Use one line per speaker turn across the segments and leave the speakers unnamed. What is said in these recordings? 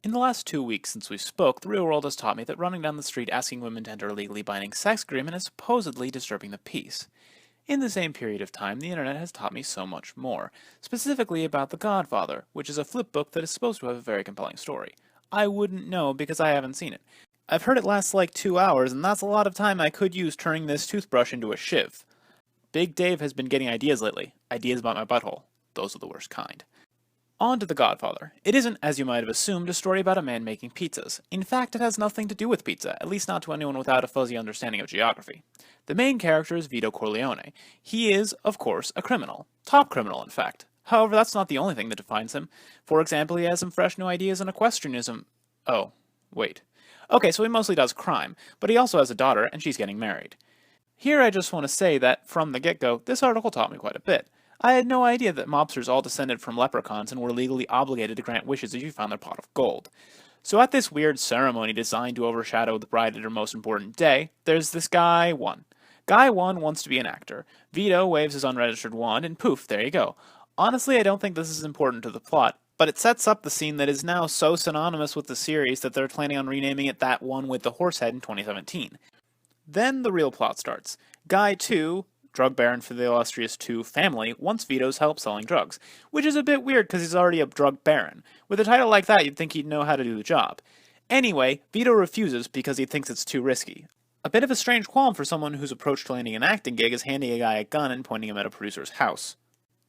In the last 2 weeks since we spoke, the real world has taught me that running down the street asking women to enter a legally binding sex agreement is supposedly disturbing the peace. In the same period of time, the internet has taught me so much more, specifically about The Godfather, which is a flip book that is supposed to have a very compelling story. I wouldn't know because I haven't seen it. I've heard it lasts like 2 hours, and that's a lot of time I could use turning this toothbrush into a shiv. Big Dave has been getting ideas lately. Ideas about my butthole. Those are the worst kind. On to The Godfather. It isn't, as you might have assumed, a story about a man making pizzas. In fact, it has nothing to do with pizza, at least not to anyone without a fuzzy understanding of geography. The main character is Vito Corleone. He is, of course, a criminal. Top criminal, in fact. However, that's not the only thing that defines him. For example, he has some fresh new ideas on equestrianism. Oh, wait. Okay, so he mostly does crime, but he also has a daughter, and she's getting married. Here I just want to say that, from the get-go, this article taught me quite a bit. I had no idea that mobsters all descended from leprechauns and were legally obligated to grant wishes if you found their pot of gold. So at this weird ceremony designed to overshadow the bride at her most important day, there's this guy 1. Guy 1 wants to be an actor. Vito waves his unregistered wand and poof, there you go. Honestly, I don't think this is important to the plot, but it sets up the scene that is now so synonymous with the series that they're planning on renaming it That One with the Horsehead in 2017. Then the real plot starts. Guy 2, drug baron for the illustrious 2 family, wants Vito's help selling drugs, which is a bit weird because he's already a drug baron. With a title like that, you'd think he'd know how to do the job. Anyway, Vito refuses because he thinks it's too risky. A bit of a strange qualm for someone whose approach to landing an acting gig is handing a guy a gun and pointing him at a producer's house.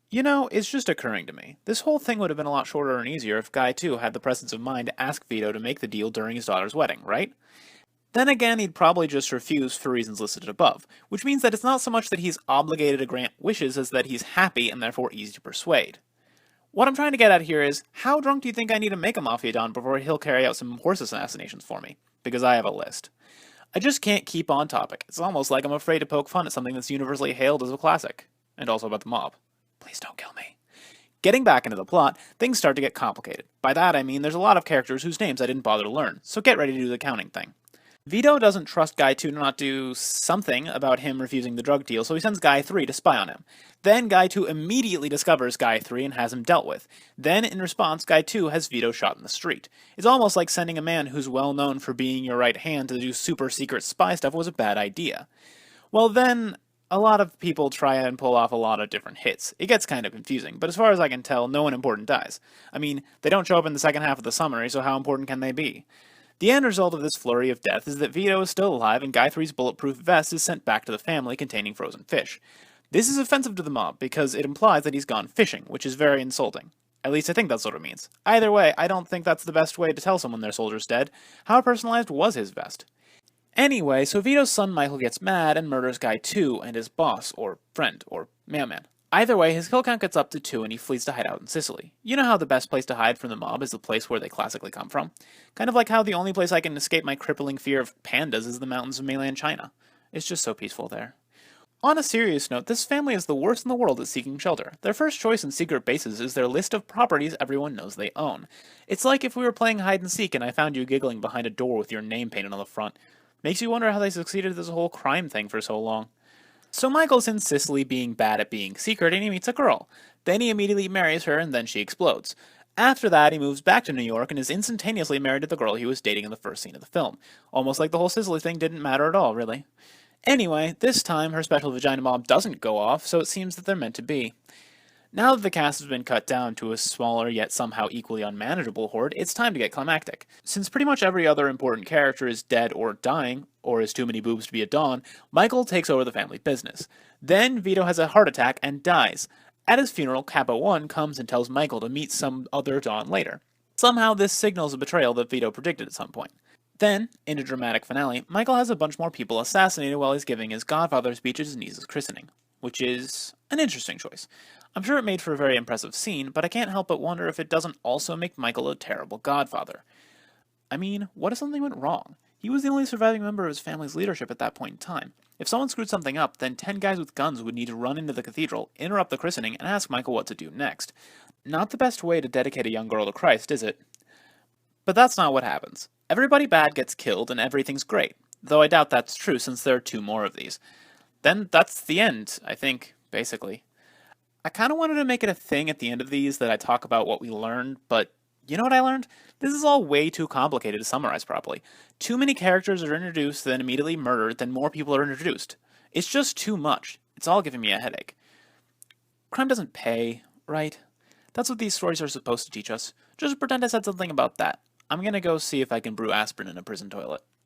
You know, it's just occurring to me. This whole thing would have been a lot shorter and easier if Guy 2 had the presence of mind to ask Vito to make the deal during his daughter's wedding, right? Then again, he'd probably just refuse for reasons listed above, which means that it's not so much that he's obligated to grant wishes as that he's happy and therefore easy to persuade. What I'm trying to get at here is, how drunk do you think I need to make a Mafia Don before he'll carry out some horse assassinations for me? Because I have a list. I just can't keep on topic. It's almost like I'm afraid to poke fun at something that's universally hailed as a classic. And also about the mob. Please don't kill me. Getting back into the plot, things start to get complicated. By that I mean there's a lot of characters whose names I didn't bother to learn, so get ready to do the counting thing. Vito doesn't trust Guy 2 to not do something about him refusing the drug deal, so he sends Guy 3 to spy on him. Then Guy 2 immediately discovers Guy 3 and has him dealt with. Then, in response, Guy 2 has Vito shot in the street. It's almost like sending a man who's well known for being your right hand to do super secret spy stuff was a bad idea. Well then, a lot of people try and pull off a lot of different hits. It gets kind of confusing, but as far as I can tell, no one important dies. I mean, they don't show up in the second half of the summary, so how important can they be? The end result of this flurry of death is that Vito is still alive and Guy 3's bulletproof vest is sent back to the family containing frozen fish. This is offensive to the mob because it implies that he's gone fishing, which is very insulting. At least I think that's what it means. Either way, I don't think that's the best way to tell someone their soldier's dead. How personalized was his vest? Anyway, so Vito's son Michael gets mad and murders Guy 2 and his boss, or friend, or mailman. Either way, his kill count gets up to 2 and he flees to hide out in Sicily. You know how the best place to hide from the mob is the place where they classically come from? Kind of like how the only place I can escape my crippling fear of pandas is the mountains of mainland China. It's just so peaceful there. On a serious note, this family is the worst in the world at seeking shelter. Their first choice in secret bases is their list of properties everyone knows they own. It's like if we were playing hide and seek and I found you giggling behind a door with your name painted on the front. Makes you wonder how they succeeded at this whole crime thing for so long. So Michael's in Sicily being bad at being secret and he meets a girl. Then he immediately marries her and then she explodes. After that, he moves back to New York and is instantaneously married to the girl he was dating in the first scene of the film. Almost like the whole Sicily thing didn't matter at all, really. Anyway, this time her special vagina bomb doesn't go off, so it seems that they're meant to be. Now that the cast has been cut down to a smaller yet somehow equally unmanageable horde, it's time to get climactic. Since pretty much every other important character is dead or dying, or has too many boobs to be a Don, Michael takes over the family business. Then Vito has a heart attack and dies. At his funeral, Capo 1 comes and tells Michael to meet some other Don later. Somehow this signals a betrayal that Vito predicted at some point. Then, in a dramatic finale, Michael has a bunch more people assassinated while he's giving his Godfather speech at his niece's christening, which is an interesting choice. I'm sure it made for a very impressive scene, but I can't help but wonder if it doesn't also make Michael a terrible godfather. I mean, what if something went wrong? He was the only surviving member of his family's leadership at that point in time. If someone screwed something up, then 10 guys with guns would need to run into the cathedral, interrupt the christening, and ask Michael what to do next. Not the best way to dedicate a young girl to Christ, is it? But that's not what happens. Everybody bad gets killed and everything's great, though I doubt that's true since there are 2 more of these. Then that's the end, I think, basically. I kind of wanted to make it a thing at the end of these that I talk about what we learned, but You know what I learned? This is all way too complicated to summarize properly. Too many characters are introduced, then immediately murdered, then more people are introduced. It's just too much. It's all giving me a headache. Crime doesn't pay, right? That's what these stories are supposed to teach us. Just pretend I said something about that. I'm gonna go see if I can brew aspirin in a prison toilet.